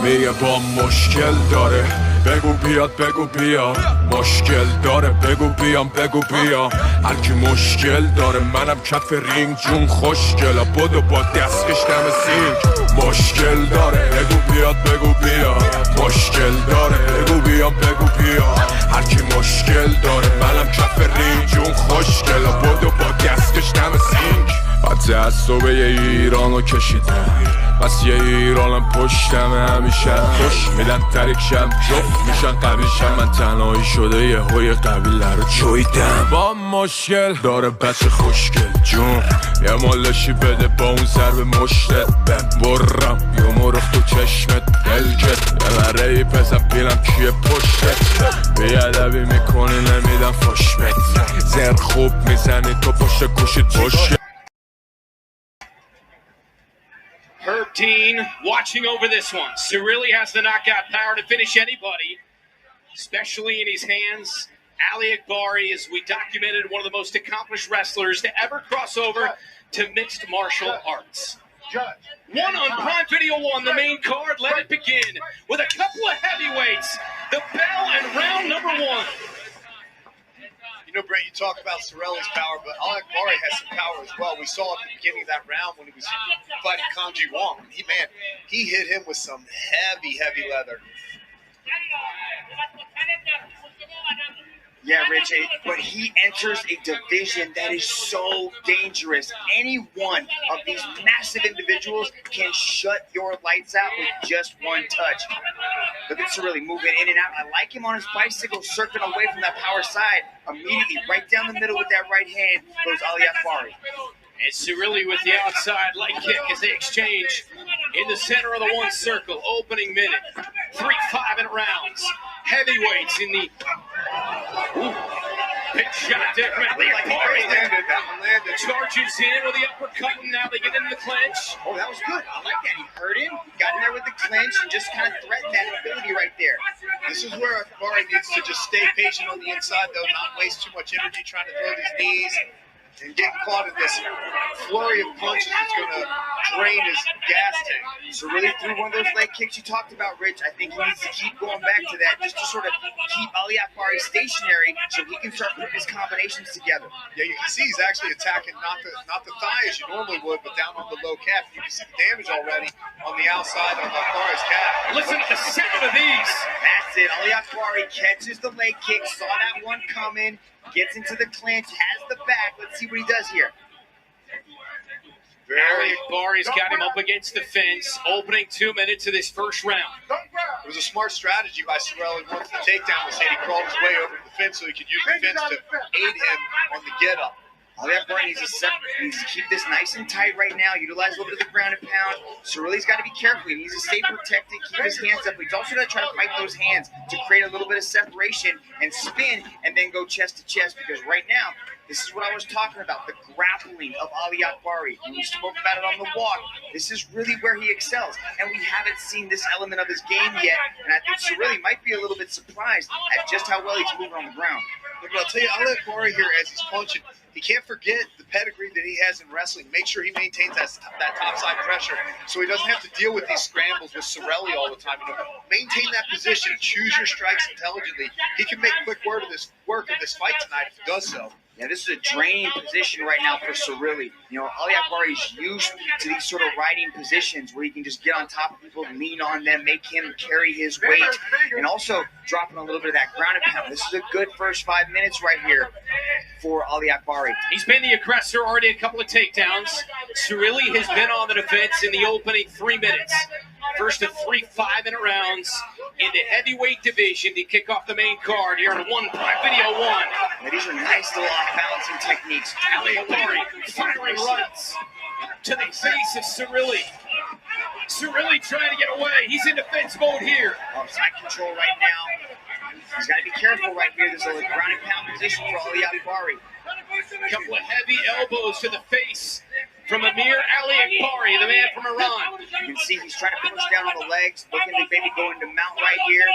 میگه با مشکل داره، بگو بیاد بگو بیا. مشکل داره بگو بیام بگو بیا. هر کی مشکل داره منم کف رینگ جون خوشگلا بدو با دستش دم سینگ. مشکل داره بگو بیاد بگو بیا. مشکل داره بگو بیام بگو بیا. هر کی مشکل داره منم کف رینگ جون خوشگلا بدو با دستش دم سینگ. تعصب ایرانو کشیدم بس یه ایرانم پشتم همیشه خوش میدن تریکشم جفت میشن قویشم. من تنهایی شده یه هوی قبیله رو جویدم. با مشکل داره بچه خوشگل جون یه مالشی بده با اون سر به مشتت برم یه مرخ تو چشمت دلکت ببره ای پسم بیلم کیه پشتت بیادبی میکنی نمیدم فشمت زر خوب میزنی تو پشت گوشید باشه. Herb Dean watching over this one. Sarieli has the knockout power to finish anybody, especially in his hands. Ali Eckbari, as we documented, one of the most accomplished wrestlers to ever cross over to mixed martial arts. One on Prime Video 1, the main card. Let it begin with a couple of heavyweights. The bell and round number one. You know, Brent, you talk about Sarieli's power, but Ali Eckbari has some power as well. We saw at the beginning of that round when he was fighting Kanji Wong. He hit him with some heavy leather. Yeah, Rich, but he enters a division that is so dangerous. Any one of these massive individuals can shut your lights out with just one touch. Look at Sarieli moving in and out. I like him on his bicycle, circling away from that power side. Immediately, right down the middle with that right hand goes Ali Eckbari. And Sarieli with the outside leg kick as they exchange in the center of the one circle. Opening minute, 3-5 in rounds. Heavyweights in the big shot there from Ali Eckbari. That one landed. Charges in with the uppercut, and now they get into the clinch. Oh, that was good. I like that. He hurt him, got in there with the clinch, and just kind of threatened that ability right there. This is where Eckbari needs to just stay patient on the inside, though, not waste too much energy trying to throw these knees and get caught in this flurry of punches that's going to drain his gas tank. Sarieli threw one of those leg kicks you talked about, Rich. I think he needs to keep going back to that just to sort of keep Ali Eckbari stationary so he can start putting his combinations together. Yeah, you can see he's actually attacking not the thigh as you normally would, but down on the low calf. You can see the damage already on the outside of Eckbari's calf. Listen to the sound of these. That's it. Ali Eckbari catches the leg kick, saw that one coming, gets into the clinch, has the back. Let's see what he does here. Ali Eckbari's got him up against the fence, opening 2 minutes of this first round. It was a smart strategy by Sarieli. Once the takedown was hit, he crawled his way over to the fence so he could use the fence to aid him on the get-up. Ali Eckbari needs to keep this nice and tight right now, utilize a little bit of the ground and pound. Sarieli's got to be careful. He needs to stay protected, keep his hands up. But he's also got to try to fight those hands to create a little bit of separation and spin and then go chest to chest, because right now, this is what I was talking about, the grappling of Ali Eckbari. We spoke about it on the walk. This is really where he excels. And we haven't seen this element of his game yet. And I think Sarieli might be a little bit surprised at just how well he's moving on the ground. Look, I'll tell you, Ali Eckbari here, as he's punching, he can't forget the pedigree that he has in wrestling. Make sure he maintains that topside pressure so he doesn't have to deal with these scrambles with Sarieli all the time. You know, maintain that position, choose your strikes intelligently. He can make quick work of this fight tonight if he does so. Yeah, this is a draining position right now for Sarieli. You know, Ali Eckbari is used to these sort of riding positions where he can just get on top of people, lean on them, make him carry his weight, and also dropping a little bit of that ground and pound. This is a good first 5 minutes right here for Ali Eckbari. He's been the aggressor, already a couple of takedowns. Sarieli has been on the defense in the opening 3 minutes. First of 3-5 in rounds in the heavyweight division to kick off the main card here on Prime Video 1. Yeah, these are nice little off-balancing techniques. Ali Eckbari firing rights to the face of Sarieli. Sarieli trying to get away. He's in defense mode here. Side control right now. He's got to be careful right here. There's a ground and pound position for Ali Eckbari. A couple of heavy elbows to the face from Amir Ali Eckbari, the man from Iran. You can see he's trying to push down on the legs, looking to maybe go into mount right here.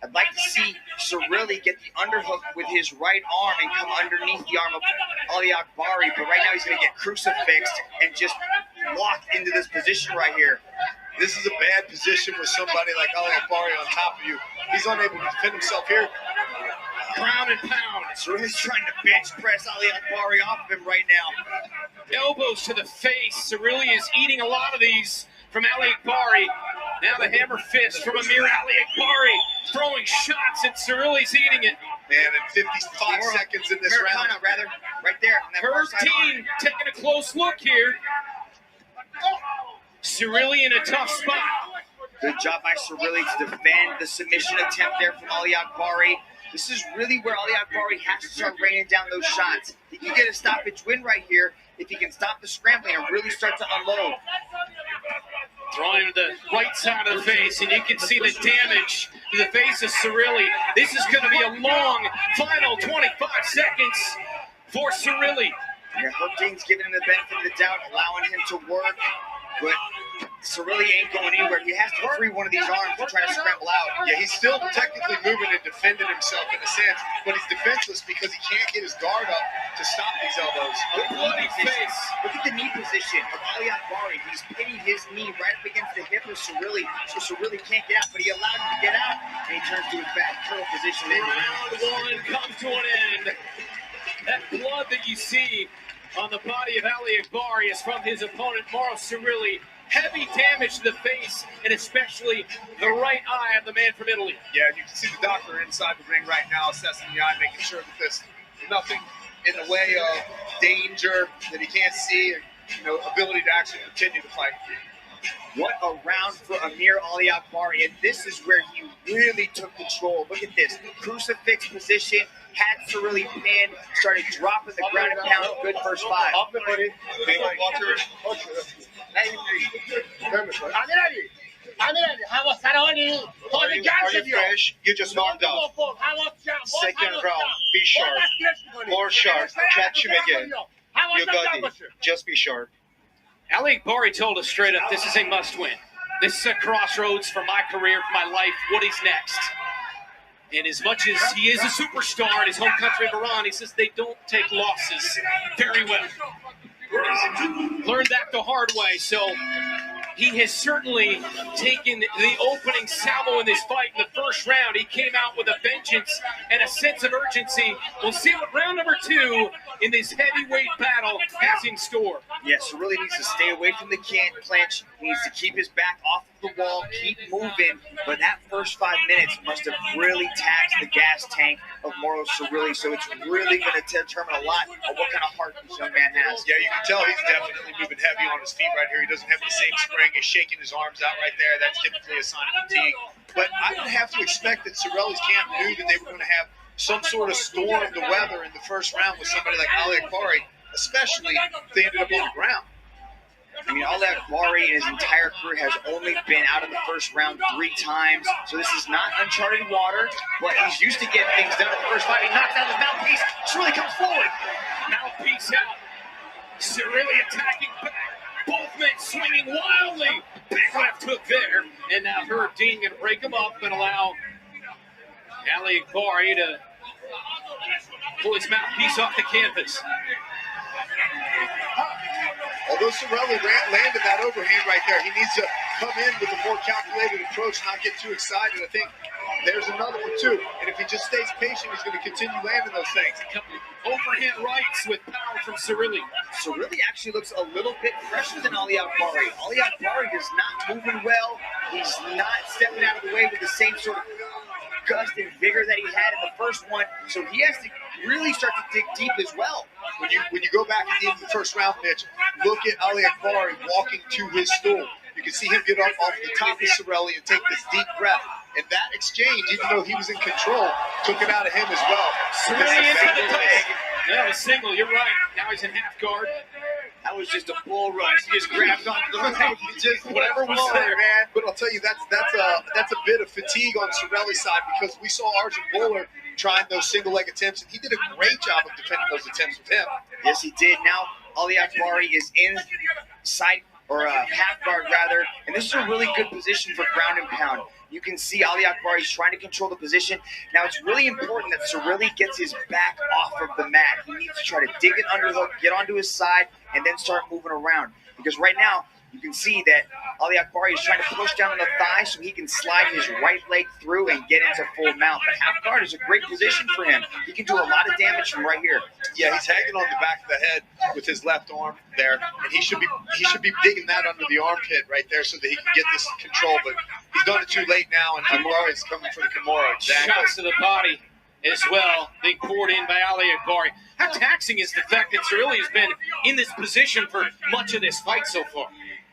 I'd like to see Sariلی get the underhook with his right arm and come underneath the arm of Ali Akbari, but right now he's going to get crucifixed and just locked into this position right here. This is a bad position with somebody like Ali Akbari on top of you. He's unable to defend himself here. Ground and pound. Sarily's trying to bench press Ali Akbari off of him right now. Elbows to the face. Sariلی is eating a lot of these from Ali Akbari. Now the hammer fist from Amir Ali Akbari. Throwing shots and Sarily's eating it. Man, in 55 seconds in this round. Rather, right there. On that Her far side team arm. taking a close look here. Sarily in a tough spot. Good job by Sarily to defend the submission attempt there from Ali Akbari. This is really where Ali Akbari has to start raining down those shots. He can get a stoppage win right here if he can stop the scrambling and really start to unload. Throwing him to the right side of the face, and you can see the damage to the face of Sarily. This is going to be a long final 25 seconds for Sarily. Yeah, Herting's giving him the benefit of the doubt, allowing him to work, but Sarily ain't going anywhere. He has to free one of these arms to try to scramble out. Yeah, he's still technically moving and defending himself in a sense, but he's defenseless because he can't get his guard up to stop these elbows. A bloody face. Look at the knee position of Ali Akbari. He's pinning his knee right up against the hip of Sarily, so Sarily can't get out, but he allowed him to get out, and he turns to his back curl position. Round one comes to an end. That blood that you see on the body of Ali Akbari is from his opponent, Mauro Sarily. Heavy damage to the face, and especially the right eye of the man from Italy. Yeah, you can see the doctor inside the ring right now assessing the eye, making sure that there's nothing in the way of danger that he can't see, and ability to actually continue to fight. What a round for Amir Ali Akbari, and this is where he really took control. Look at this, crucifix position, had Sarily pinned, started dropping the ground and pound. Good first five. Are you fresh? You just warmed up. Second round, be sharp. More sharp. Catch him again. You got it. Just be sharp. Ali Akbari told us straight up, this is a must-win. This is a crossroads for my career, for my life. What is next? And as much as he is a superstar in his home country of Iran, he says they don't take losses very well. Learned that the hard way, so he has certainly taken the opening salvo in this fight. In the first round, he came out with a vengeance and a sense of urgency. We'll see what round number two in this heavyweight battle has in store. Yeah, Sarily needs to stay away from the clinch. He needs to keep his back off of the wall, keep moving. But that first 5 minutes must have really taxed the gas tank of Mauro Sarily. So it's really going to determine a lot of what kind of heart this young man has. Yeah, you can tell he's definitely moving heavy on his feet right here. He doesn't have the same spring. He's shaking his arms out right there. That's typically a sign of fatigue. But I would have to expect that Sarily's camp knew that they were going to have some sort of storm of the weather in the first round with somebody like Ali Akbari, especially if they ended up on the ground. I mean, Ali Akbari in his entire career has only been out of the first round 3 times, so this is not uncharted water, but he's used to getting things done in the first fight. He knocks out his mouthpiece. Sarily comes forward. Mouthpiece out. Sarily attacking back. Both men swinging wildly. Big left hook there. And now Herb Dean going to break him up and allow Ali Akbari to pull his mouthpiece off the canvas. Although Sarily landed that overhand right there, he needs to come in with a more calculated approach, not get too excited. I think there's another one too. And if he just stays patient, he's going to continue landing those things. Overhand rights with power from Sarily. Sarily actually looks a little bit fresher than Ali Akbari. Ali Akbari is not moving well. He's not stepping out of the way with the same sort of gust and vigor that he had in the first one. So he has to really start to dig deep as well. When you go back at the end of the first round, Mitch, look at Ali Akbari walking to his stool. You can see him get up off the top of Sarily and take this deep breath. And that exchange, even though he was in control, took it out of him as well. Sarily into the leg. Yeah, a single, you're right. Now he's in half guard. That was just a bull rush. He just grabbed onto the leg. Just whatever was there, man. But I'll tell you, that's a bit of fatigue on Sarily's side, because we saw Arjun Bowler trying those single leg attempts, and he did a great job of defending those attempts with him. Yes, he did. Now Ali Akbari is in side or half guard rather, and this is a really good position for ground and pound. You can see Ali Akbari is trying to control the position. Now, it's really important that Sariلی gets his back off of the mat. He needs to try to dig an underhook, get onto his side, and then start moving around. Because right now, you can see that Ali Akbari is trying to push down on the thigh so he can slide his right leg through and get into full mount. But half guard is a great position for him. He can do a lot of damage from right here. Yeah, he's hanging on the back of the head with his left arm there, and he should be digging that under the armpit right there so that he can get this control. But he's done it too late now, and Akbari is coming for the Kimura. Exactly. Shots to the body as well, being poured in by Ali Akbari. How taxing is the fact that Sariلی has been in this position for much of this fight so far?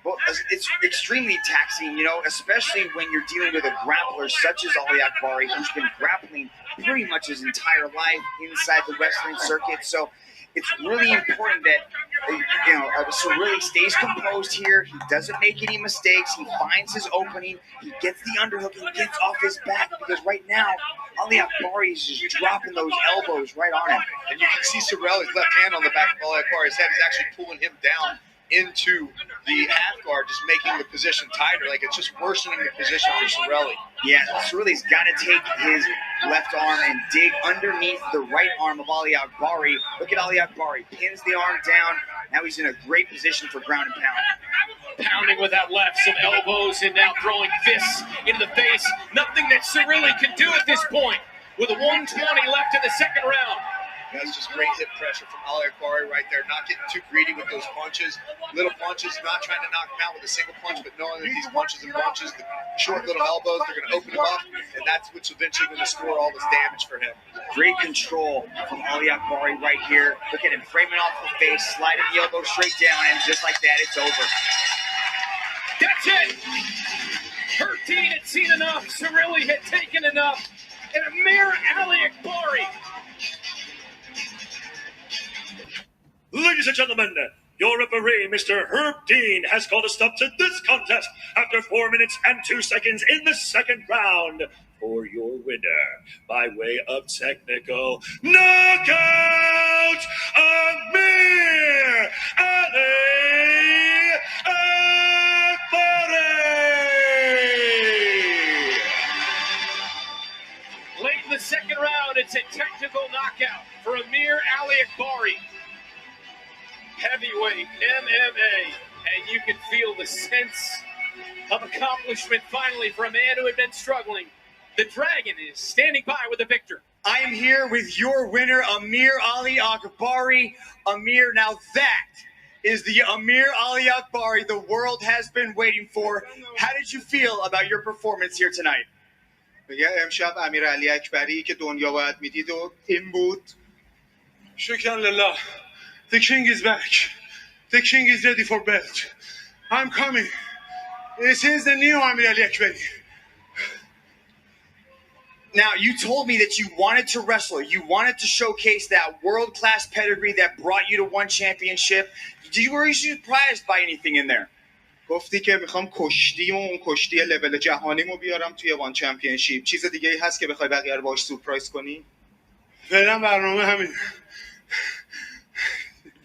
Well, it's extremely taxing, you know, especially when you're dealing with a grappler such as Ali Akbari, who's been grappling pretty much his entire life inside the wrestling circuit. So it's really important that, you know, Sariلی stays composed here. He doesn't make any mistakes. He finds his opening. He gets the underhook and gets off his back, because right now, Ali Akbari is just dropping those elbows right on him. And you can see Sarili's left hand on the back of Ali Akbari's head is actually pulling him down into the half guard, just making the position tighter. Like, it's just worsening the position for Sariلی. Yeah, Sarili's got to take his left arm and dig underneath the right arm of Ali Akbari. Look at Ali Akbari, pins the arm down. Now he's in a great position for ground and pound. Pounding with that left, some elbows, and now throwing fists into the face. Nothing that Sariلی can do at this point. With a 120 left in the second round. That's just great hip pressure from Ali Akbari right there. Not getting too greedy with those punches. Little punches, not trying to knock him out with a single punch, but knowing that these punches and bunches, the short little elbows, they're going to open him up, and that's what's eventually going to score all this damage for him. Great control from Ali Akbari right here. Look at him framing off the face, sliding the elbow straight down, and just like that, it's over. That's it! 13 had seen enough. Sariلی had taken enough. And Amir Ali Akbari. Ladies and gentlemen, your referee, Mr. Herb Dean, has called a stop to this contest after 4 minutes and 2 seconds in the second round for your winner by way of technical knockout, Amir Ali Akbari. Late in the second round, it's a technical knockout for Amir Ali Akbari. Heavyweight MMA, and you can feel the sense of accomplishment finally for a man who had been struggling. The Dragon is standing by with the victor. I am here with your winner, Amir Ali Akbari. Amir, now that is the Amir Ali Akbari the world has been waiting for. How did you feel about your performance here tonight? میگه امشب امیر علی اکبری که دنیا باید میدید و این بود. شکر لله. The king is back. The king is ready for belt. I'm coming. This is the new Amir Ali Akbari. Now, you told me that you wanted to wrestle. You wanted to showcase that world-class pedigree that brought you to one championship. Were you surprised by anything in there? گفتی که میخوام کشتی و اون کشتی لول جهانیمو بیارم توی وان چمپیونشیپ. چیز دیگه ای هست که بخوای بقیه رو باهاش سورپرایز کنی؟ فعلا برنامه همین.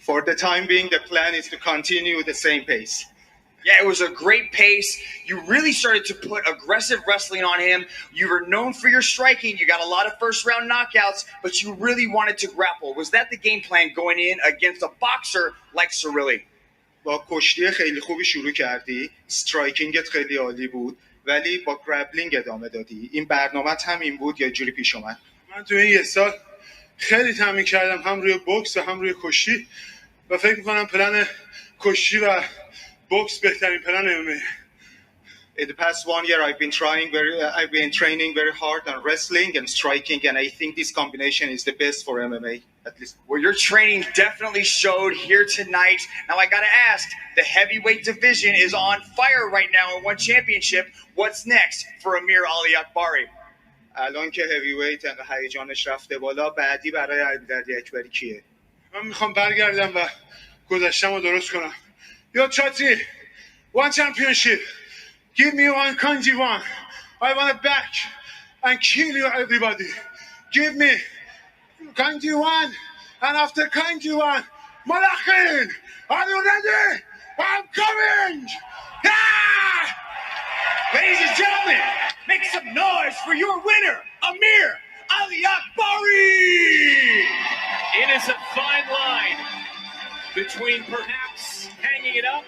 For the time being, the plan is to continue the same pace. Yeah, it was a great pace. You really started to put aggressive wrestling on him. You were known for your striking. You got a lot of first-round knockouts, but you really wanted to grapple. Was that the game plan going in against a boxer like Sariلی? با کشتی خیلی خوبی شروع کردی. استرایکینگت خیلی عالی بود. ولی با گرابلینگ ادامه دادی. این برنامه‌ت همین بود یا جوری پیش اومد؟ من تو این یه سال خیلی تمرین کردم، هم روی بوکس و هم روی کشتی، و فکر می‌کنم پلن کشتی و بوکس بهترین پلن MMA. In the past 1 year, I've been training very hard on wrestling and striking, and I think this combination is the best for MMA, at least. Well, your training definitely showed here tonight. Now, I got to ask, the heavyweight division is on fire right now in one championship. What's next for Amir Ali Akbari? الان که heavyweight and هیجانش رفته بالا، بعدی برای علی اکبری کیه؟ من میخوام برگردم و گذشته‌مو درست کنم. Yo, Chati, one championship. Give me one kanji one. I want it back and kill you, everybody. Give me kanji one, and after kanji one, Malachin, are you ready? I'm coming! Ah! Ladies and gentlemen, Make some noise for your winner, Amir Ekberi! It is a fine line between perhaps hanging it up